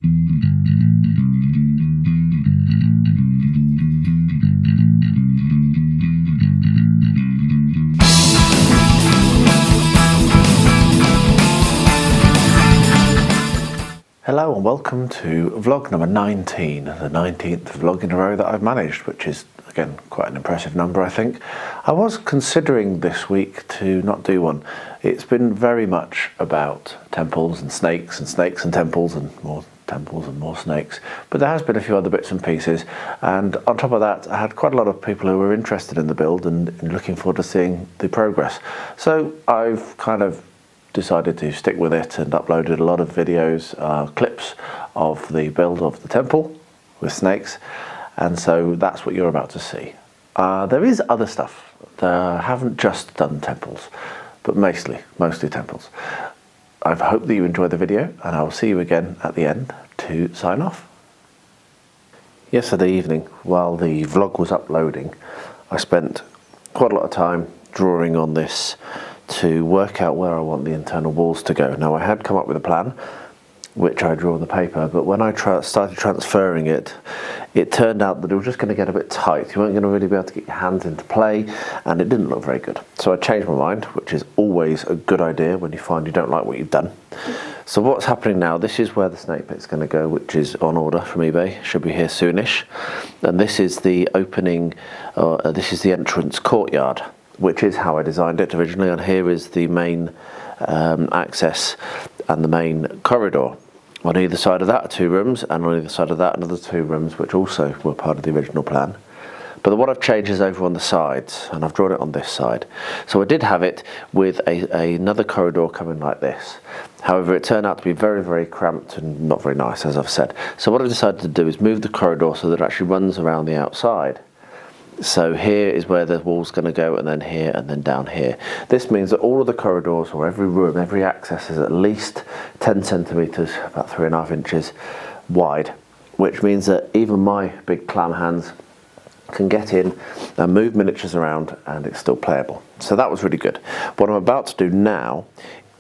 Hello and welcome to vlog number 19, the 19th vlog in a row that I've managed, which is again quite an impressive number, I think. I was considering this week to not do one. It's been very much about temples and snakes and temples and more snakes, but there has been a few other bits and pieces, and on top of that I had quite a lot of people who were interested in the build and looking forward to seeing the progress. So I've kind of decided to stick with it and uploaded a lot of videos, clips of the build of the temple with snakes, and so that's what you're about to see. There is other stuff. I haven't just done temples, but mostly temples. I hope that you enjoy the video, and I'll see you again at the end to sign off. Yesterday evening, while the vlog was uploading, I spent quite a lot of time drawing on this to work out where I want the internal walls to go. Now, I had come up with a plan, which I drew on the paper, but when I started transferring it, it turned out that it was just going to get a bit tight. You weren't going to really be able to get your hands into play, and it didn't look very good. So I changed my mind, which is always a good idea when you find you don't like what you've done. So what's happening now, this is where the snake pit's going to go, which is on order from eBay, should be here soonish. And this is the opening, this is the entrance courtyard, which is how I designed it originally, and here is the main access and the main corridor. On either side of that are 2 rooms, and on either side of that another 2 rooms, which also were part of the original plan. But what I've changed is over on the sides, and I've drawn it on this side. So I did have it with another corridor coming like this. However, it turned out to be very, very cramped and not very nice, as I've said. So what I decided to do is move the corridor so that it actually runs around the outside. So here is where the wall's going to go, and then here, and then down here. This means that all of the corridors, or every room, every access is at least 10 centimetres, about 3.5 inches wide, which means that even my big clam hands can get in and move miniatures around, and it's still playable. So that was really good. What I'm about to do now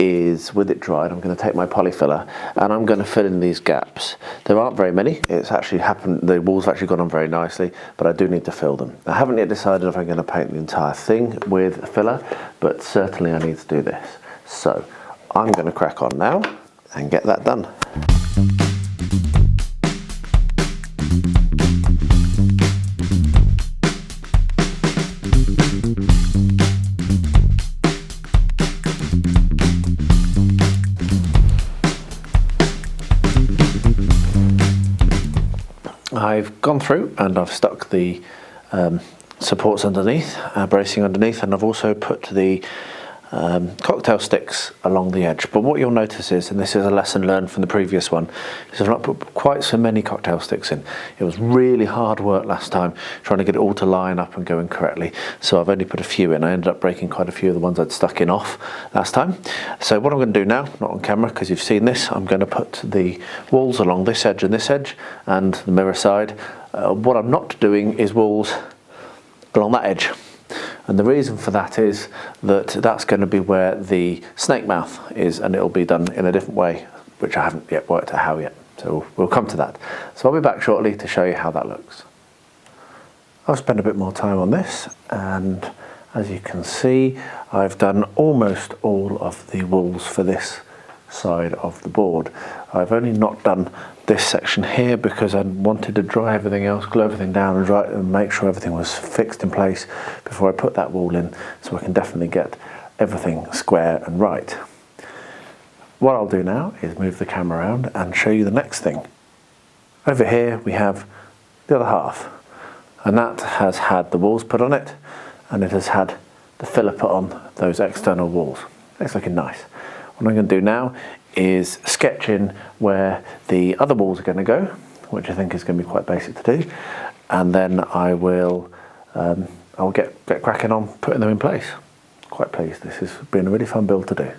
is, with it dried, I'm going to take my polyfiller and I'm going to fill in these gaps. There aren't very many. It's actually happened, the walls have actually gone on very nicely, but I do need to fill them. I haven't yet decided if I'm going to paint the entire thing with filler, but certainly I need to do this. So I'm going to crack on now and get that done. I've gone through and I've stuck the supports underneath, bracing underneath, and I've also put the cocktail sticks along the edge. But what you'll notice is, and this is a lesson learned from the previous one, is I've not put quite so many cocktail sticks in. It was really hard work last time trying to get it all to line up and going correctly, so I've only put a few in. I ended up breaking quite a few of the ones I'd stuck in off last time. So what I'm going to do now, not on camera because you've seen this, I'm going to put the walls along this edge and the mirror side. What I'm not doing is walls along that edge. And the reason for that is that that's going to be where the snake mouth is, and it'll be done in a different way, which I haven't yet worked out how yet. So we'll come to that. So I'll be back shortly to show you how that looks. I've spent a bit more time on this, and as you can see, I've done almost all of the walls for this side of the board. I've only not done this section here because I wanted to dry everything else, glue everything down and dry it and make sure everything was fixed in place before I put that wall in, so I can definitely get everything square and right. What I'll do now is move the camera around and show you the next thing. Over here we have the other half, and that has had the walls put on it, and it has had the filler put on those external walls. It's looking nice. What I'm going to do now is sketch in where the other walls are going to go, which I think is going to be quite basic to do, and then I will I'll get cracking on putting them in place. Quite pleased. This has been a really fun build to do.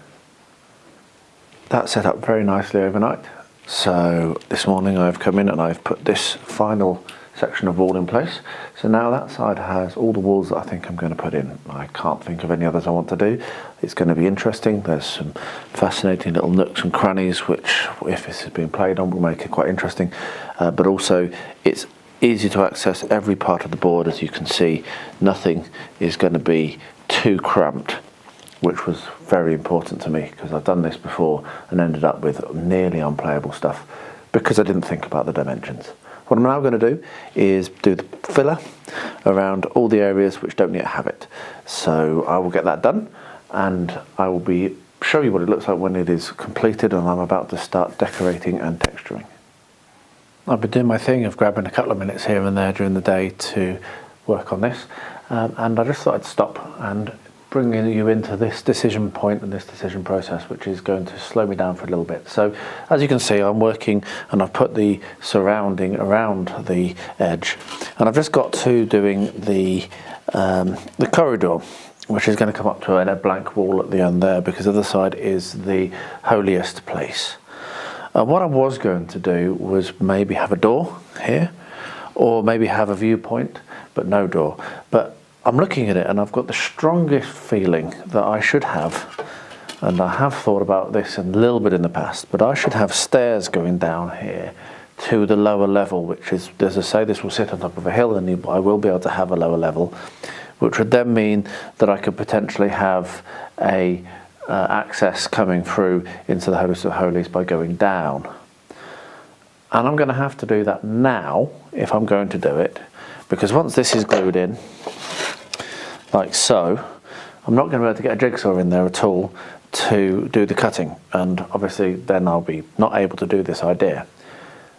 That's set up very nicely overnight. So this morning I've come in and I've put this final section of wall in place. So now that side has all the walls that I think I'm going to put in. I can't think of any others I want to do. It's going to be interesting. There's some fascinating little nooks and crannies which, if this is being played on, will make it quite interesting. But also it's easy to access every part of the board. As you can see, nothing is going to be too cramped, which was very important to me because I've done this before and ended up with nearly unplayable stuff because I didn't think about the dimensions. What I'm now going to do is do the filler around all the areas which don't yet have it. So I will get that done and I will show you what it looks like when it is completed and I'm about to start decorating and texturing. I've been doing my thing of grabbing a couple of minutes here and there during the day to work on this, and I just thought I'd stop and bring you into this decision point and this decision process, which is going to slow me down for a little bit. So as you can see, I'm working and I've put the surrounding around the edge, and I've just got to doing the corridor, which is going to come up to a blank wall at the end there because the other side is the holiest place. What I was going to do was maybe have a door here, or maybe have a viewpoint, but no door. But I'm looking at it and I've got the strongest feeling that I should have, and I have thought about this a little bit in the past, but I should have stairs going down here to the lower level, which is, as I say, this will sit on top of a hill and I will be able to have a lower level, which would then mean that I could potentially have a access coming through into the holiest of holies by going down. And I'm going to have to do that now if I'm going to do it, because once this is glued in like so, I'm not going to be able to get a jigsaw in there at all to do the cutting, and obviously then I'll be not able to do this idea.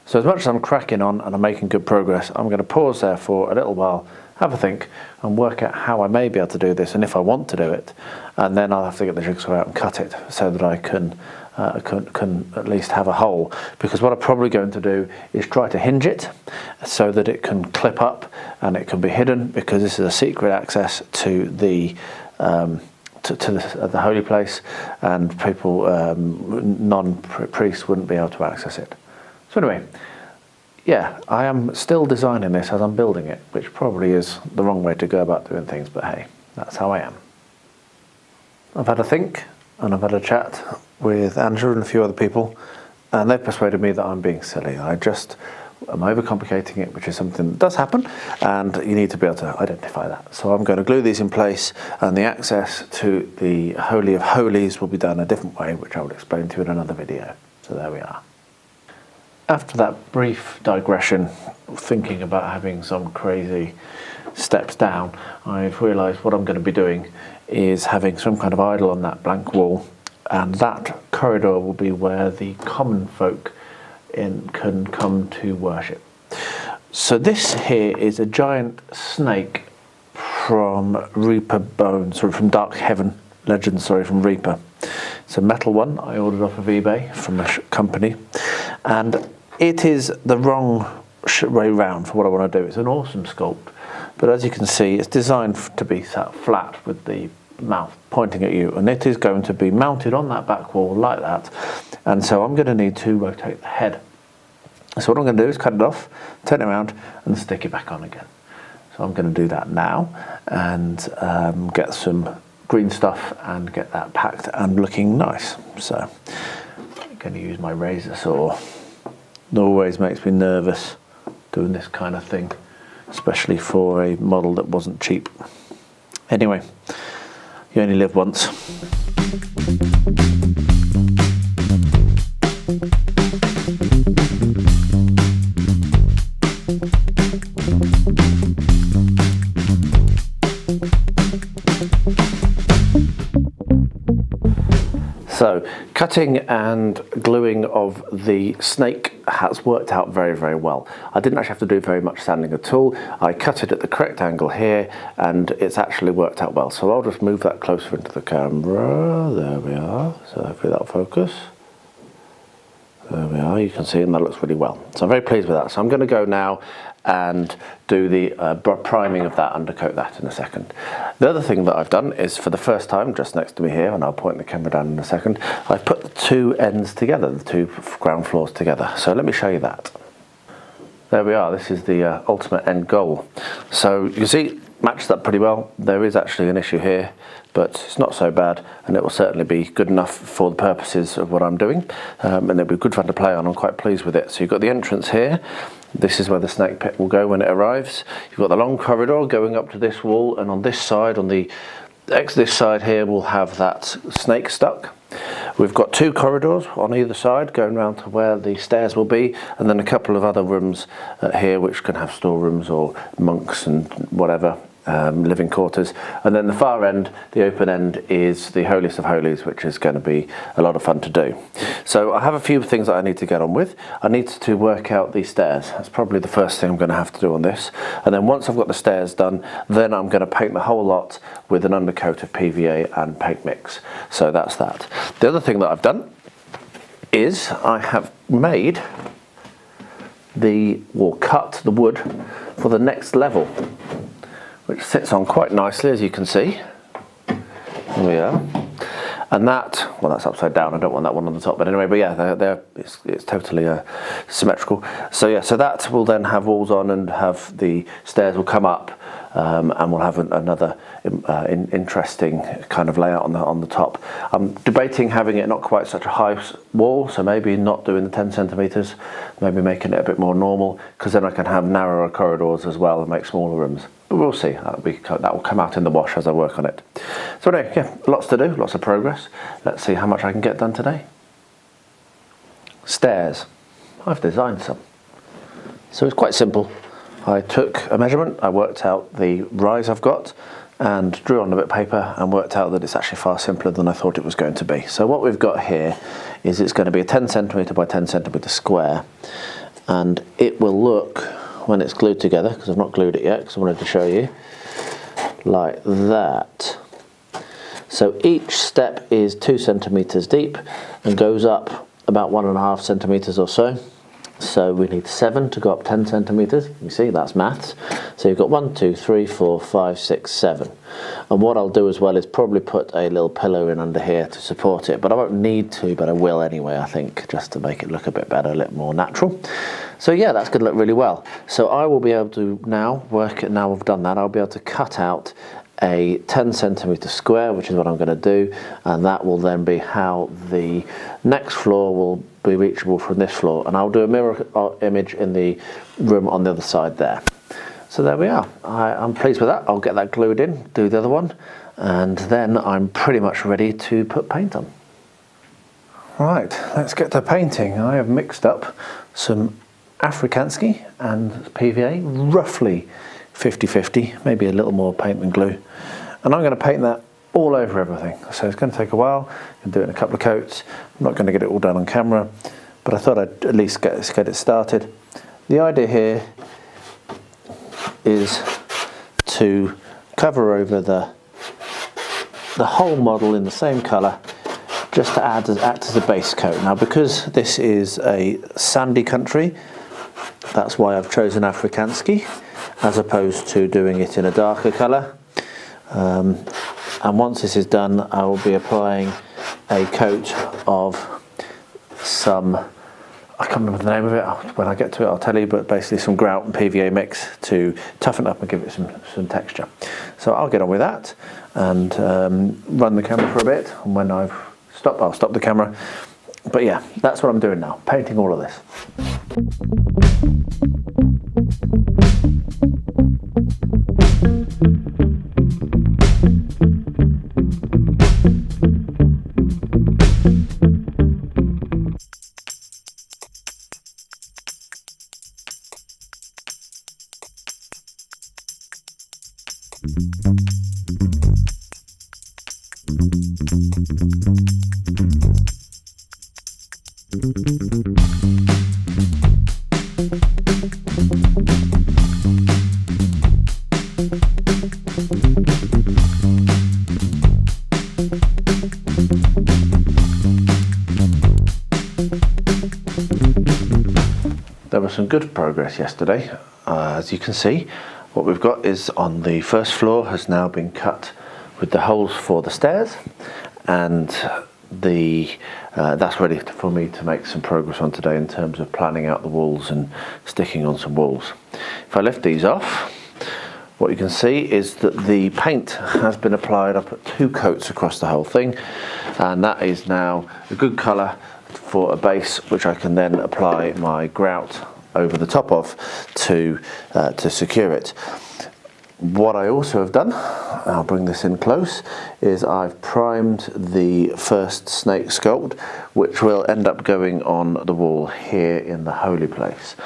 So as much as I'm cracking on and I'm making good progress, I'm going to pause there for a little while, have a think and work out how I may be able to do this and if I want to do it, and then I'll have to get the jigsaw out and cut it so that I can at least have a hole, because what I'm probably going to do is try to hinge it so that it can clip up and it can be hidden, because this is a secret access to the the holy place, and people, non-priests, wouldn't be able to access it. So anyway, yeah, I am still designing this as I'm building it, which probably is the wrong way to go about doing things, but hey, that's how I am. I've had a think and I've had a chat with Andrew and a few other people, and they've persuaded me that I'm being silly. I just am overcomplicating it, which is something that does happen, and you need to be able to identify that. So I'm going to glue these in place, and the access to the Holy of Holies will be done a different way, which I will explain to you in another video. So there we are. After that brief digression, thinking about having some crazy steps down, I've realised what I'm going to be doing is having some kind of idol on that blank wall, and that corridor will be where the common folk can come to worship. So this here is a giant snake from Reaper Bones, or from Dark Heaven Legends, sorry, from Reaper. It's a metal one I ordered off of eBay from a company, and it is the wrong way round for what I want to do. It's an awesome sculpt, but as you can see, it's designed to be sat flat with the mouth pointing at you, and it is going to be mounted on that back wall like that, and so I'm going to need to rotate the head. So what I'm going to do is cut it off, turn it around and stick it back on again. So I'm going to do that now and get some green stuff and get that packed and looking nice. So I'm going to use my razor saw. It always makes me nervous doing this kind of thing, especially for a model that wasn't cheap. Anyway, you only live once. So, cutting and gluing of the snake has worked out very, very well. I didn't actually have to do very much sanding at all. I cut it at the correct angle here, and it's actually worked out well. So I'll just move that closer into the camera. There we are. So hopefully that'll focus. There we are, you can see, and that looks really well. So I'm very pleased with that. So I'm going to go now and do the priming of that, undercoat that in a second. The other thing that I've done is, for the first time, just next to me here, and I'll point the camera down in a second, I've put the two ends together, the two ground floors together. So let me show you that. There we are, this is the ultimate end goal. So you can see, matched up pretty well. There is actually an issue here, but it's not so bad, and it will certainly be good enough for the purposes of what I'm doing, and it'll be good fun to play on. I'm quite pleased with it. So you've got the entrance here. This is where the snake pit will go when it arrives. You've got the long corridor going up to this wall, and on this side, on the this side here, we'll have that snake stuck. We've got 2 corridors on either side going round to where the stairs will be, and then a couple of other rooms here which can have storerooms or monks and whatever, living quarters. And then the far end, the open end, is the holiest of holies, which is going to be a lot of fun to do. So I have a few things that I need to get on with. I need to work out these stairs. That's probably the first thing I'm going to have to do on this. And then once I've got the stairs done, then I'm going to paint the whole lot with an undercoat of PVA and paint mix. So that's that. The other thing that I've done is I have made cut the wood for the next level, which sits on quite nicely, as you can see. There we are. And that, well, that's upside down. I don't want that one on the top, but anyway, but yeah, it's totally symmetrical. So yeah, so that will then have walls on and have the stairs will come up, and we'll have another interesting kind of layout on the top. I'm debating having it not quite such a high wall, so maybe not doing the 10 centimeters, maybe making it a bit more normal, because then I can have narrower corridors as well and make smaller rooms. But we'll see. That will come out in the wash as I work on it. So anyway, yeah, lots to do, lots of progress. Let's see how much I can get done today. Stairs. I've designed some. So it's quite simple. I took a measurement, I worked out the rise I've got, and drew on a bit of paper and worked out that it's actually far simpler than I thought it was going to be. So what we've got here is it's going to be a 10 centimetre by 10 centimetre square, and it will look, when it's glued together, because I've not glued it yet because I wanted to show you, like that. So each step is 2 centimetres deep and goes up about 1.5 centimetres or so. So we need 7 to go up 10 centimetres. You see, that's maths. So you've got 1, 2, 3, 4, 5, 6, 7. And what I'll do as well is probably put a little pillow in under here to support it, but I won't need to, but I will anyway, I think, just to make it look a bit better, a little more natural. So yeah, that's going to look really well. So I will be able to now work it, now I've done that, I'll be able to cut out a 10 centimetre square, which is what I'm going to do, and that will then be how the next floor will be reachable from this floor, and I'll do a mirror image in the room on the other side there. So there we are. I'm pleased with that. I'll get that glued in, do the other one, and then I'm pretty much ready to put paint on. Right, let's get to painting. I have mixed up some Afrikansky and PVA, roughly 50-50, maybe a little more paint than glue. And I'm going to paint that all over everything. So it's going to take a while. I can do it in a couple of coats. I'm not going to get it all done on camera, but I thought I'd at least get it started. The idea here is to cover over the whole model in the same colour, just to act as a base coat. Now, because this is a sandy country, that's why I've chosen Afrikansky, as opposed to doing it in a darker colour. And once this is done, I will be applying a coat of some, I can't remember the name of it, when I get to it I'll tell you, but basically some grout and PVA mix to toughen up and give it some texture. So I'll get on with that and run the camera for a bit, and when I've stopped, I'll stop the camera. But yeah, that's what I'm doing now, painting all of this. There was some good progress yesterday. As you can see, what we've got is on the first floor has now been cut with the holes for the stairs, and that's ready for me to make some progress on today in terms of planning out the walls and sticking on some walls. If I lift these off, what you can see is that the paint has been applied. I put 2 coats across the whole thing, and that is now a good colour for a base which I can then apply my grout over the top of to secure it. What I also have done, I'll bring this in close, is I've primed the first snake sculpt, which will end up going on the wall here in the holy place.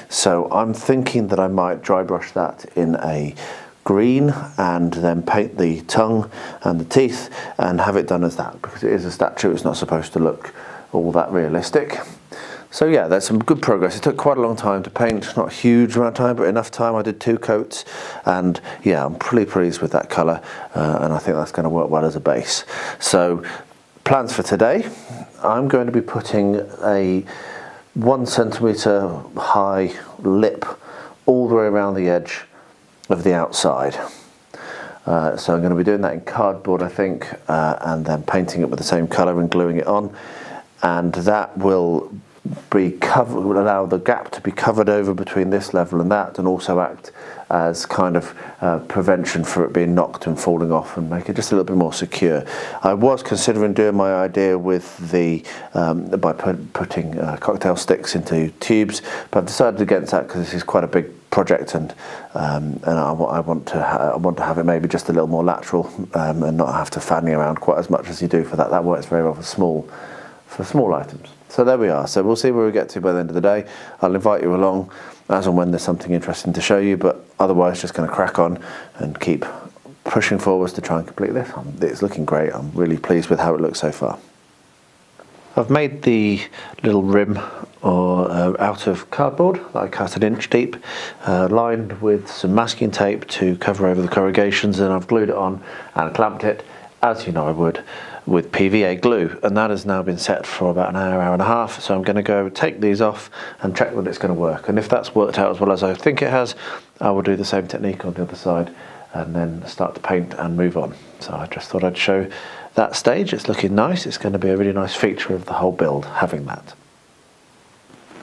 So I'm thinking that I might dry brush that in a green and then paint the tongue and the teeth and have it done as that, because it is a statue. It's not supposed to look all that realistic. So yeah, there's some good progress. It took quite a long time to paint, not a huge amount of time, but enough time. I did 2 coats, and yeah, I'm pretty pleased with that colour, and I think that's going to work well as a base. So plans for today, I'm going to be putting a 1 centimetre high lip all the way around the edge of the outside. So I'm going to be doing that in cardboard, I think, and then painting it with the same colour and gluing it on, and that will allow the gap to be covered over between this level and that, and also act as kind of prevention for it being knocked and falling off, and make it just a little bit more secure. I was considering doing my idea with the by putting cocktail sticks into tubes, but I've decided against that because this is quite a big project, and I want to have it maybe just a little more lateral, and not have to fanny around quite as much as you do for that. That works very well for small items. So there we are. So we'll see where we get to by the end of the day. I'll invite you along as and when there's something interesting to show you, but otherwise just going to crack on and keep pushing forwards to try and complete this. It's looking great. I'm really pleased with how it looks so far. I've made the little rim out of cardboard that I cut 1 inch deep, lined with some masking tape to cover over the corrugations, and I've glued it on and clamped it, as you know I would, with PVA glue, and that has now been set for about an hour and a half. So I'm going to go take these off and check that it's going to work, and if that's worked out as well as I think it has, I will do the same technique on the other side and then start to paint and move on. So I just thought I'd show that stage. It's looking nice. It's going to be a really nice feature of the whole build, having that.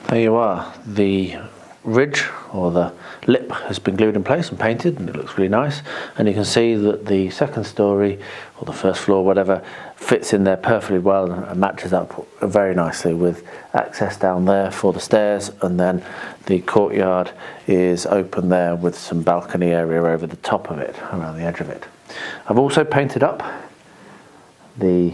There you are. The ridge, or the lip, has been glued in place and painted, and it looks really nice, and you can see that the second story, or the first floor, whatever, fits in there perfectly well and matches up very nicely with access down there for the stairs, and then the courtyard is open there with some balcony area over the top of it, around the edge of it. I've also painted up the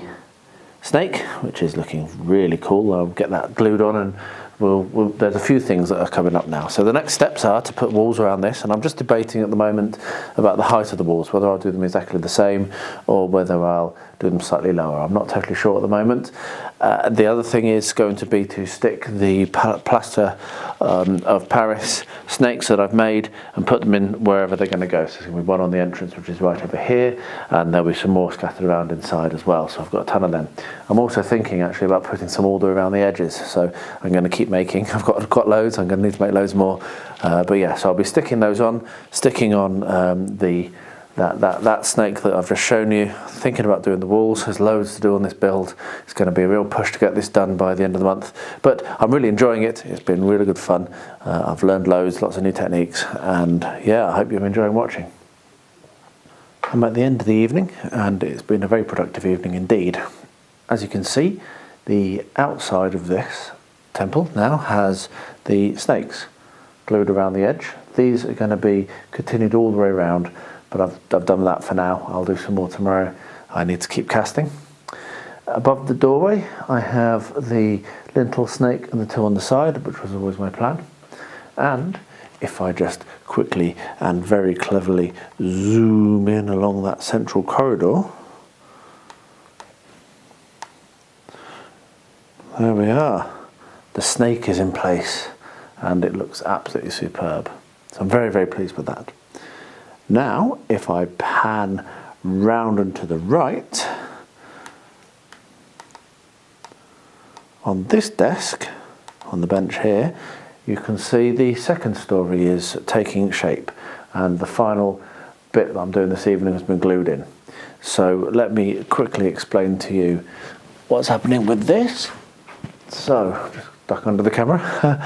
snake, which is looking really cool. I'll get that glued on, and there's a few things that are coming up now. So the next steps are to put walls around this, and I'm just debating at the moment about the height of the walls, whether I'll do them exactly the same or whether I'll do them slightly lower. I'm not totally sure at the moment. The other thing is going to be to stick the plaster of Paris snakes that I've made and put them in wherever they're going to go. So there's going to be one on the entrance, which is right over here, and there'll be some more scattered around inside as well. So I've got a ton of them. I'm also thinking actually about putting some all the way around the edges. So I'm going to keep making. I've got loads. I'm going to need to make loads more. But yeah, so I'll be sticking those on, sticking on that snake that I've just shown you, thinking about doing the walls. There's loads to do on this build. It's going to be a real push to get this done by the end of the month, but I'm really enjoying it. It's been really good fun. I've learned loads, lots of new techniques, and yeah, I hope you're enjoying watching. I'm at the end of the evening, and it's been a very productive evening indeed. As you can see, the outside of this temple now has the snakes glued around the edge. These are going to be continued all the way around, but I've done that for now. I'll do some more tomorrow. I need to keep casting. Above the doorway, I have the lintel snake and the 2 on the side, which was always my plan. And if I just quickly and very cleverly zoom in along that central corridor, there we are. The snake is in place, and it looks absolutely superb. So I'm very, very pleased with that. Now, if I pan round and to the right, on this desk, on the bench here, you can see the second story is taking shape, and the final bit that I'm doing this evening has been glued in. So let me quickly explain to you what's happening with this. So, just duck under the camera.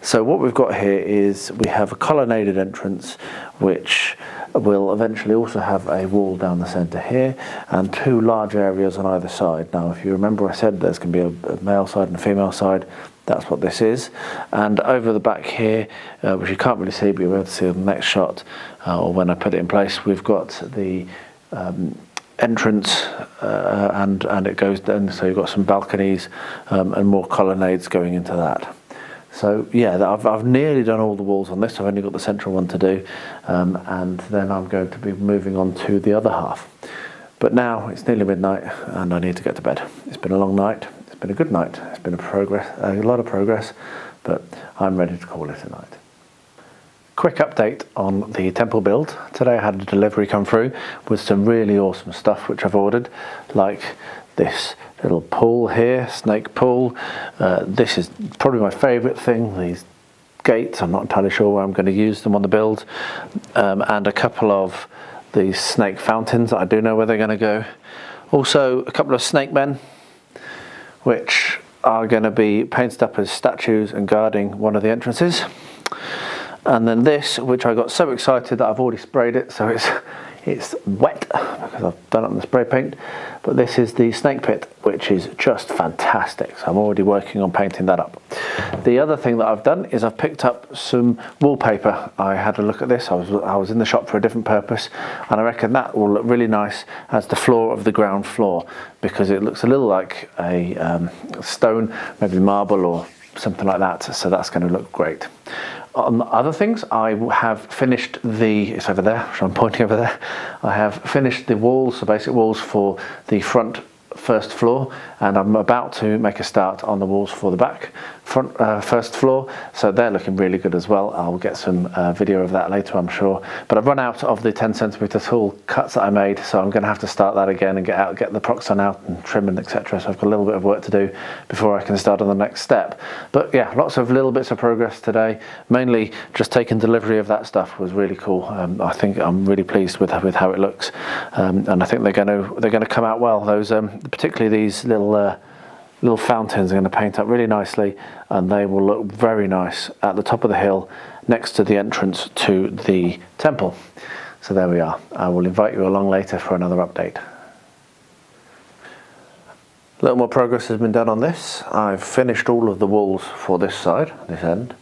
So what we've got here is we have a colonnaded entrance which will eventually also have a wall down the centre here and two large areas on either side. Now if you remember I said there's going to be a male side and a female side. That's what this is. And over the back here, which you can't really see but you'll be able to see in the next shot or when I put it in place, we've got the entrance and it goes down, so you've got some balconies and more colonnades going into that. So yeah, I've nearly done all the walls on this. I've only got the central one to do, and then I'm going to be moving on to the other half. But now it's nearly midnight and I need to get to bed. It's been a long night. It's been a good night. It's been a lot of progress, but I'm ready to call it a night. Quick update on the temple build. Today I had a delivery come through with some really awesome stuff which I've ordered, like this little pool here, snake pool. This is probably my favourite thing, these gates. I'm not entirely sure where I'm going to use them on the build. And a couple of these snake fountains that I do know where they're going to go. Also a couple of snake men which are going to be painted up as statues and guarding one of the entrances. And then this, which I got so excited that I've already sprayed it, so it's wet because I've done it on the spray paint. But this is the snake pit, which is just fantastic. So I'm already working on painting that up. The other thing that I've done is I've picked up some wallpaper. I had a look at this. I was in the shop for a different purpose, and I reckon that will look really nice as the floor of the ground floor, because it looks a little like a stone, maybe marble or something like that. So that's going to look great. On other things, I have finished it's over there, so I'm pointing over there. I have finished the walls, the basic walls for the front first floor, and I'm about to make a start on the walls for the back front first floor, so they're looking really good as well. I'll get some video of that later, I'm sure, but I've run out of the 10cm tool cuts that I made, so I'm going to have to start that again and get the proxon out and trim and etc. So I've got a little bit of work to do before I can start on the next step. But yeah, lots of little bits of progress today. Mainly just taking delivery of that stuff was really cool. I think I'm really pleased with how it looks, and I think they're going to come out well. Those particularly these little fountains are going to paint up really nicely, and they will look very nice at the top of the hill next to the entrance to the temple. So there we are. I will invite you along later for another update. A little more progress has been done on this. I've finished all of the walls for this side, this end.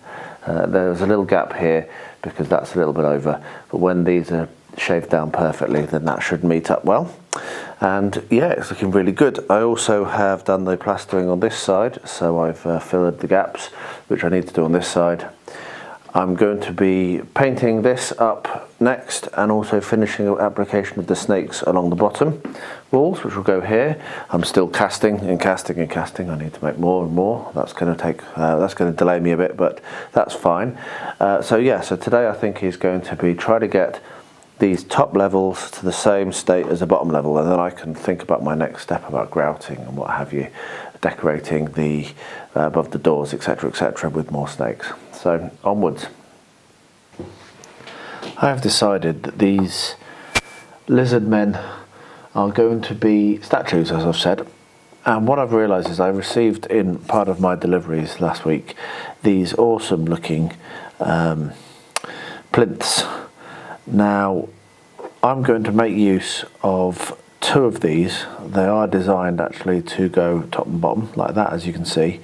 There's a little gap here because that's a little bit over, but when these are shaved down perfectly, then that should meet up well. And yeah, it's looking really good. I also have done the plastering on this side, so I've filled the gaps which I need to do on this side. I'm going to be painting this up next, and also finishing application of the snakes along the bottom walls, which will go here. I'm still casting and casting and casting. I need to make more and more. That's going to delay me a bit, but that's fine. So yeah, so today I think is going to be try to get these top levels to the same state as the bottom level, and then I can think about my next step about grouting and what have you, decorating the above the doors, etc., etc., with more snakes. So onwards. I have decided that these lizard men are going to be statues, as I've said. And what I've realised is I received in part of my deliveries last week these awesome looking plinths. Now I'm going to make use of two of these. They are designed actually to go top and bottom like that, as you can see,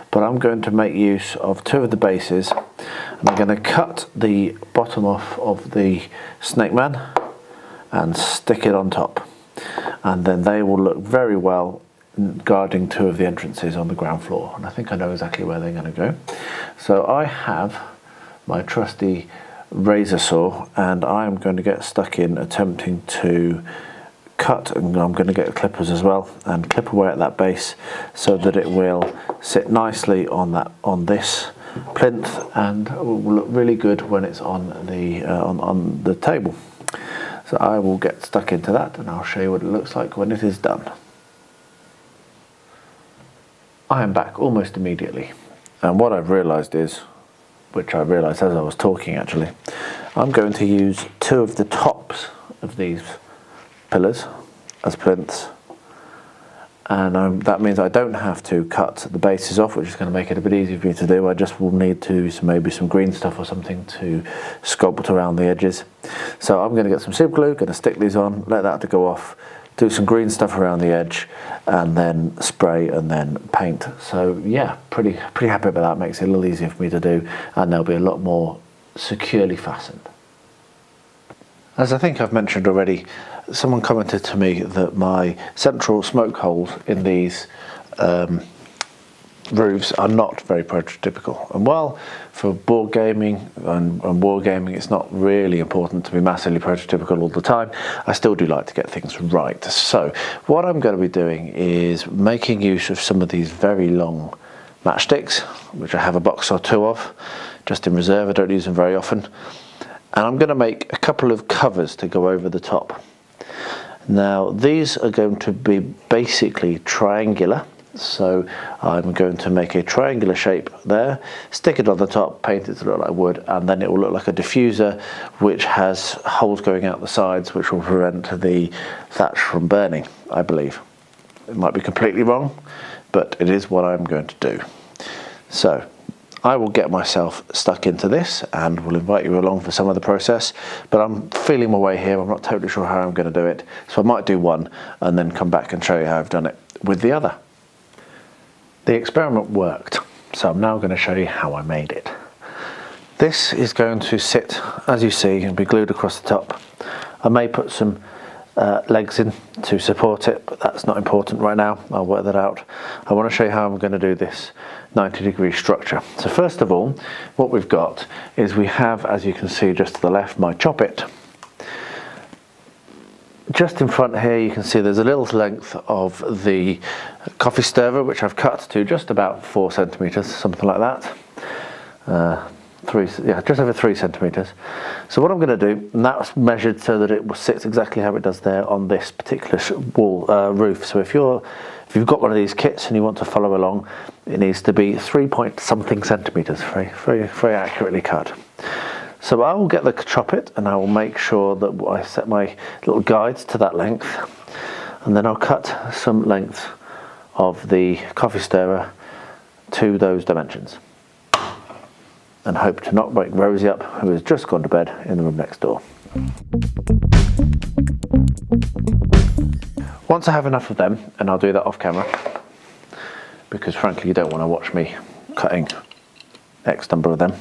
but I'm going to make use of two of the bases, and I'm going to cut the bottom off of the snake man and stick it on top, and then they will look very well guarding two of the entrances on the ground floor, and I think I know exactly where they're going to go. So I have my trusty razor saw, and I'm going to get stuck in attempting to cut, and I'm going to get clippers as well and clip away at that base so that it will sit nicely on this plinth, and will look really good when it's on the table. So I will get stuck into that, and I'll show you what it looks like when it is done. I am back almost immediately, and what I've realised is, which I realised as I was talking actually, I'm going to use two of the tops of these pillars as plinths, and that means I don't have to cut the bases off, which is going to make it a bit easier for me to do. I just will need to use maybe some green stuff or something to sculpt around the edges. So I'm going to get some super glue, going to stick these on, let that to go off, do some green stuff around the edge, and then spray and then paint. So yeah, pretty happy about that. Makes it a little easier for me to do, and they'll be a lot more securely fastened. As I think I've mentioned already, someone commented to me that my central smoke holes in these roofs are not very prototypical. And while for board gaming and wargaming it's not really important to be massively prototypical all the time, I still do like to get things right. So what I'm going to be doing is making use of some of these very long matchsticks, which I have a box or two of, just in reserve. I don't use them very often. And I'm going to make a couple of covers to go over the top. Now these are going to be basically triangular, so I'm going to make a triangular shape there, stick it on the top, paint it to look like wood, and then it will look like a diffuser which has holes going out the sides which will prevent the thatch from burning, I believe. It might be completely wrong, but it is what I'm going to do. So I will get myself stuck into this and will invite you along for some of the process, but I'm feeling my way here. I'm not totally sure how I'm going to do it, so I might do one and then come back and show you how I've done it with the other. The experiment worked, so I'm now going to show you how I made it. This is going to sit, as you see, and be glued across the top. I may put some legs in to support it, but that's not important right now. I'll work that out. I want to show you how I'm going to do this 90-degree structure. So first of all, what we've got is we have, as you can see just to the left, my chop it. Just in front here you can see there's a little length of the coffee stirrer which I've cut to just about 4 centimeters, something like that. Just over 3 centimeters. So what I'm going to do, and that's measured so that it sits exactly how it does there on this particular roof. So if you've got one of these kits and you want to follow along, it needs to be 3-point-something centimeters, very accurately cut. So I will get the chop it and I will make sure that I set my little guides to that length, and then I'll cut some length of the coffee stirrer to those dimensions, and hope to not wake Rosie up, who has just gone to bed in the room next door. Once I have enough of them, and I'll do that off camera, because frankly you don't want to watch me cutting X number of them,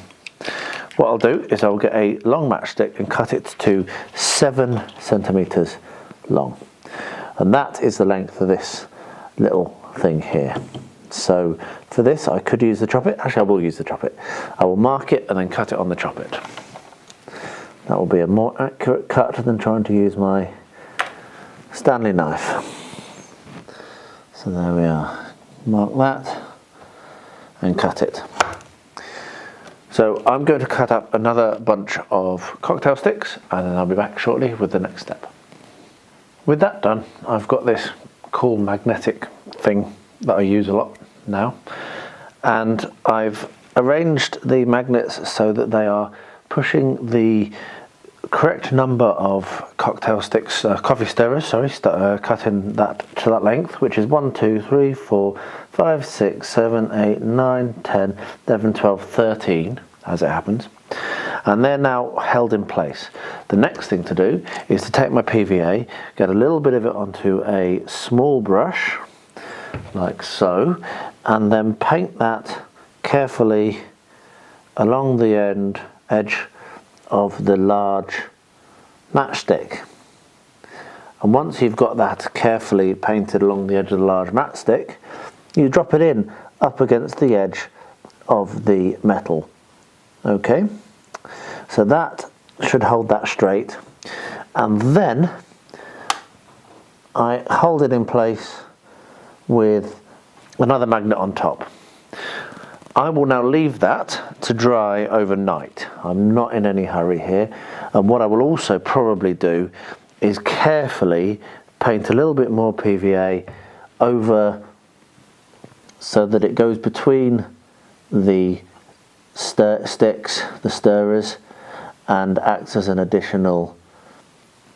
what I'll do is I'll get a long matchstick and cut it to 7 centimeters long. And that is the length of this little thing here. So for this I could use the chop it. Actually I will use the chop it. I will mark it and then cut it on the chop it. That will be a more accurate cut than trying to use my Stanley knife. So there we are. Mark that and cut it. So I'm going to cut up another bunch of cocktail sticks and then I'll be back shortly with the next step. With that done, I've got this cool magnetic thing that I use a lot now, and I've arranged the magnets so that they are pushing the correct number of cocktail sticks, coffee stirrers, cut in that to that length, which is 1, 2, 3, 4, 5, 6, 7, 8, 9, 10, 11, 12, 13, as it happens. And they're now held in place. The next thing to do is to take my PVA, get a little bit of it onto a small brush, like so, and then paint that carefully along the edge of the large matchstick. And once you've got that carefully painted along the edge of the large matchstick, you drop it in up against the edge of the metal. Okay, so that should hold that straight, and then I hold it in place with another magnet on top. I will now leave that to dry overnight. I'm not in any hurry here, and what I will also probably do is carefully paint a little bit more PVA over so that it goes between the sticks, the stirrers, and acts as an additional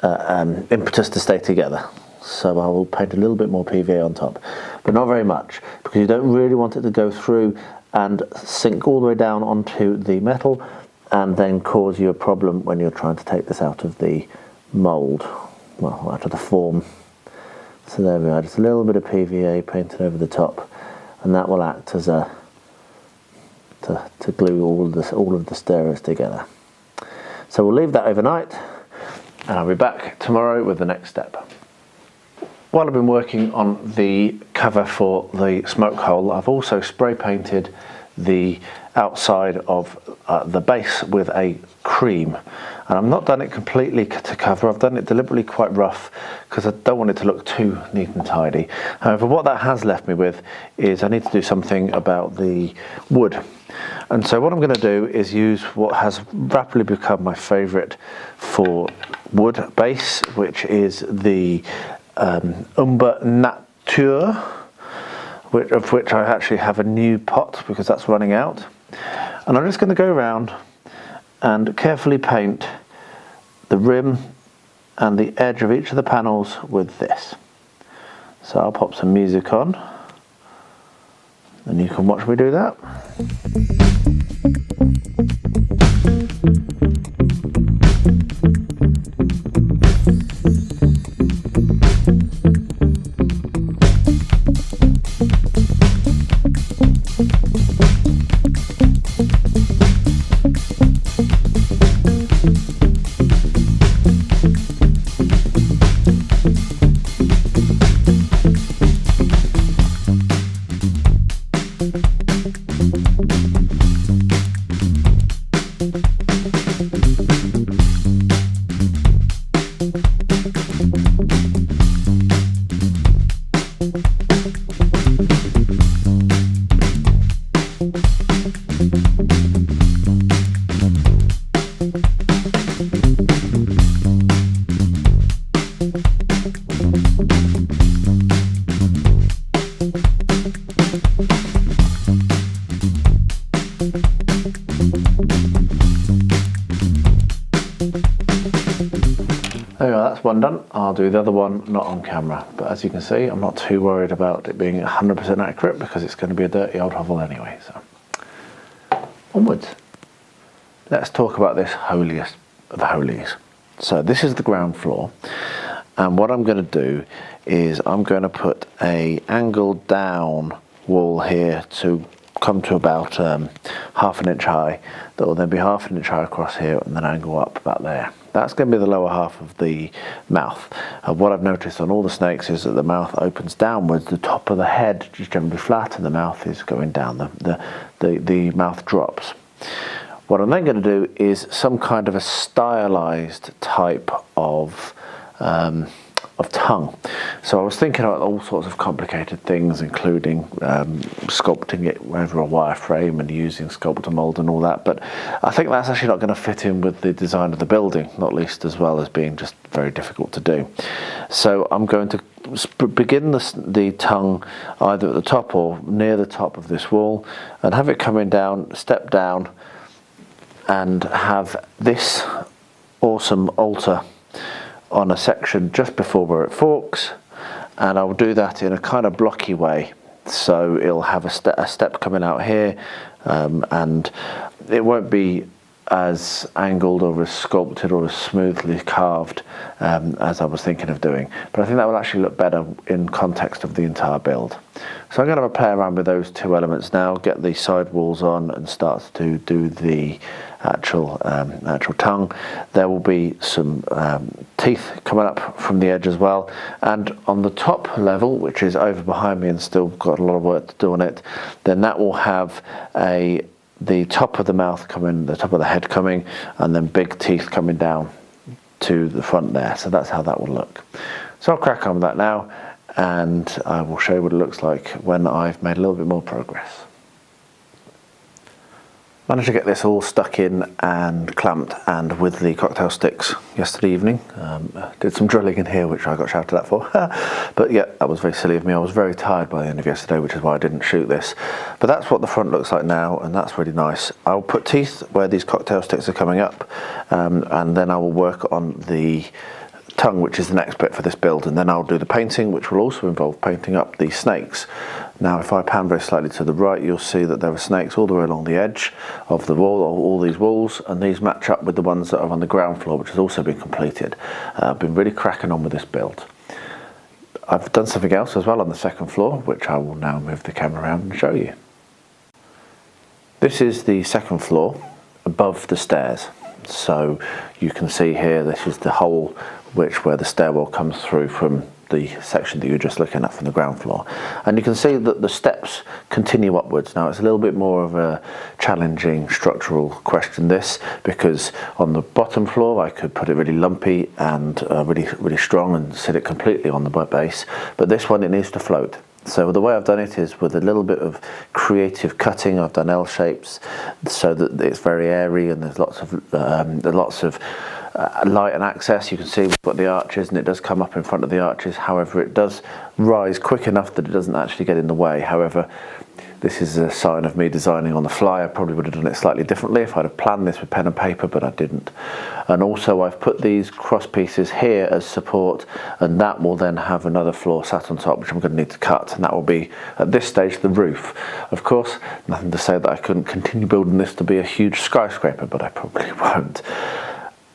impetus to stay together. so I will paint a little bit more PVA on top, but not very much, because you don't really want it to go through and sink all the way down onto the metal and then cause you a problem when you're trying to take this out of the mould, well, out of the form. So there we are, just a little bit of PVA painted over the top, and that will act as a to glue all of the stirrers together. So we'll leave that overnight, and I'll be back tomorrow with the next step. While I've been working on the cover for the smoke hole, I've also spray painted the outside of the base with a cream, and I've not done it completely to cover. I've done it deliberately quite rough because I don't want it to look too neat and tidy. However, what that has left me with is I need to do something about the wood, and so what I'm going to do is use what has rapidly become my favourite for wood base, which is the Umber Nature, of which I actually have a new pot because that's running out. And I'm just going to go around and carefully paint the rim and the edge of each of the panels with this. So I'll pop some music on and you can watch me do that. There you go, that's one done. I'll do the other one not on camera, but as you can see, I'm not too worried about it being 100% accurate because it's going to be a dirty old hovel anyway. So onwards. Let's talk about this holiest of holies. So this is the ground floor, and what I'm going to do is I'm going to put a angled down wall here to come to about half an inch high. That will then be half an inch high across here and then angle up about there. That's going to be the lower half of the mouth. What I've noticed on all the snakes is that the mouth opens downwards, the top of the head is generally flat and the mouth is going down, the mouth drops. What I'm then going to do is some kind of a stylized type of tongue. So I was thinking about all sorts of complicated things, including sculpting it over a wireframe and using sculptor mold and all that, but I think that's actually not going to fit in with the design of the building, not least as well as being just very difficult to do. So I'm going to begin the tongue either at the top or near the top of this wall and have it coming down, step down, and have this awesome altar on a section just before where it forks, and I'll do that in a kind of blocky way. So it'll have a step coming out here, and it won't be as angled or as sculpted or as smoothly carved as I was thinking of doing, but I think that will actually look better in context of the entire build. So I'm going to have a play around with those two elements now, get the side walls on and start to do the actual tongue. There will be some teeth coming up from the edge as well, and on the top level, which is over behind me and still got a lot of work to do on it, then that will have the top of the mouth coming, the top of the head coming, and then big teeth coming down to the front there. So that's how that will look. So I'll crack on with that now, and I will show you what it looks like when I've made a little bit more progress. Managed to get this all stuck in and clamped and with the cocktail sticks yesterday evening. Did some drilling in here, which I got shouted at for. But yeah, that was very silly of me. I was very tired by the end of yesterday, which is why I didn't shoot this. But that's what the front looks like now, and that's really nice. I'll put teeth where these cocktail sticks are coming up, and then I will work on the tongue, which is the next bit for this build, and then I'll do the painting, which will also involve painting up the snakes. Now if I pan very slightly to the right, you'll see that there are snakes all the way along the edge of the wall, all these walls, and these match up with the ones that are on the ground floor, which has also been completed. I've been really cracking on with this build. I've done something else as well on the second floor, which I will now move the camera around and show you. This is the second floor above the stairs. So you can see here, this is the hole where the stairwell comes through from the section that you're just looking at from the ground floor. And you can see that the steps continue upwards. Now it's a little bit more of a challenging structural question this, because on the bottom floor I could put it really lumpy and really strong and sit it completely on the base, but this one, it needs to float. So the way I've done it is with a little bit of creative cutting. I've done L shapes so that it's very airy, and there's lots of light and access. You can see we've got the arches, and it does come up in front of the arches. However, it does rise quick enough that it doesn't actually get in the way. However, this is a sign of me designing on the fly. I probably would have done it slightly differently if I'd have planned this with pen and paper, but I didn't. And also I've put these cross pieces here as support, and that will then have another floor sat on top, which I'm going to need to cut, and that will be, at this stage, the roof. Of course, nothing to say that I couldn't continue building this to be a huge skyscraper, but I probably won't.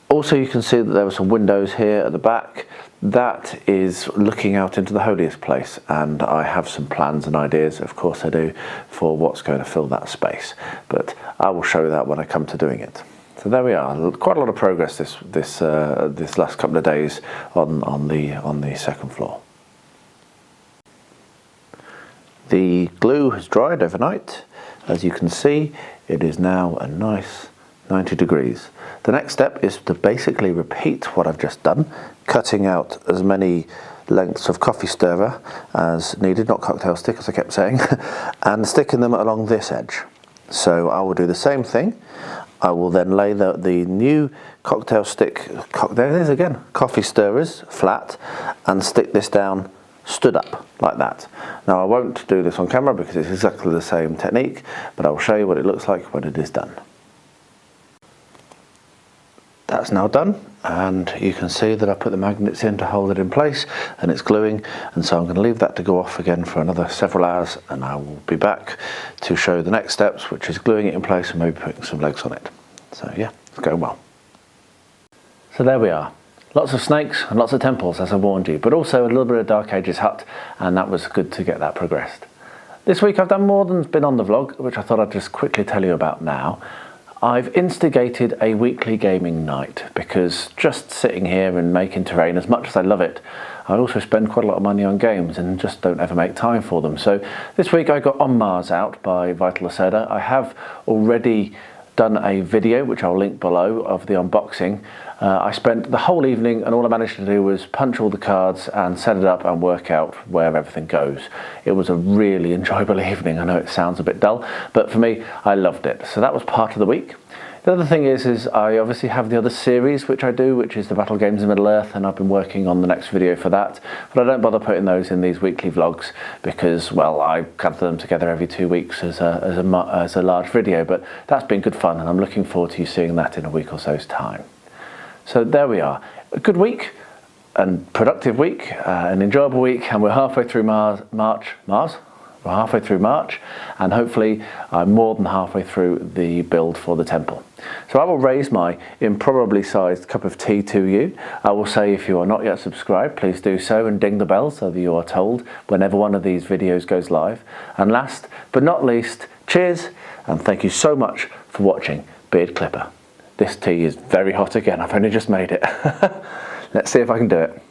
Also, you can see that there were some windows here at the back. That is looking out into the holiest place, and I have some plans and ideas, of course I do, for what's going to fill that space. But I will show that when I come to doing it. So there we are. Quite a lot of progress this last couple of days on the second floor. The glue has dried overnight. As you can see, it is now a nice 90 degrees. The next step is to basically repeat what I've just done, cutting out as many lengths of coffee stirrer as needed, not cocktail stick as I kept saying, and sticking them along this edge. So I will do the same thing. I will then lay the new cocktail stick, there it is again, coffee stirrers flat, and stick this down stood up like that. Now I won't do this on camera because it's exactly the same technique, but I will show you what it looks like when it is done. That's now done, and you can see that I put the magnets in to hold it in place, and it's gluing, and so I'm going to leave that to go off again for another several hours, and I will be back to show the next steps, which is gluing it in place and maybe putting some legs on it. So yeah, it's going well. So there we are. Lots of snakes and lots of temples, as I warned you, but also a little bit of Dark Ages hut, and that was good to get that progressed. This week I've done more than's been on the vlog, which I thought I'd just quickly tell you about now. I've instigated a weekly gaming night, because just sitting here and making terrain, as much as I love it, I also spend quite a lot of money on games and just don't ever make time for them. So this week I got On Mars out by Vital Lacerda. I have already done a video, which I'll link below, of the unboxing. I spent the whole evening, and all I managed to do was punch all the cards and set it up and work out where everything goes. It was a really enjoyable evening. I know it sounds a bit dull, but for me, I loved it. So that was part of the week. The other thing is I obviously have the other series which I do, which is the Battle Games in Middle-earth, and I've been working on the next video for that, but I don't bother putting those in these weekly vlogs because, well, I gather them together every 2 weeks as a large video, but that's been good fun, and I'm looking forward to you seeing that in a week or so's time. So there we are. A good week, and productive week, an enjoyable week, and we're halfway through March. We're halfway through March, and hopefully I'm more than halfway through the build for the temple. So I will raise my improbably sized cup of tea to you. I will say, if you are not yet subscribed, please do so and ding the bell so that you are told whenever one of these videos goes live. And last but not least, cheers, and thank you so much for watching Beard Clipper. This tea is very hot again. I've only just made it. Let's see if I can do it.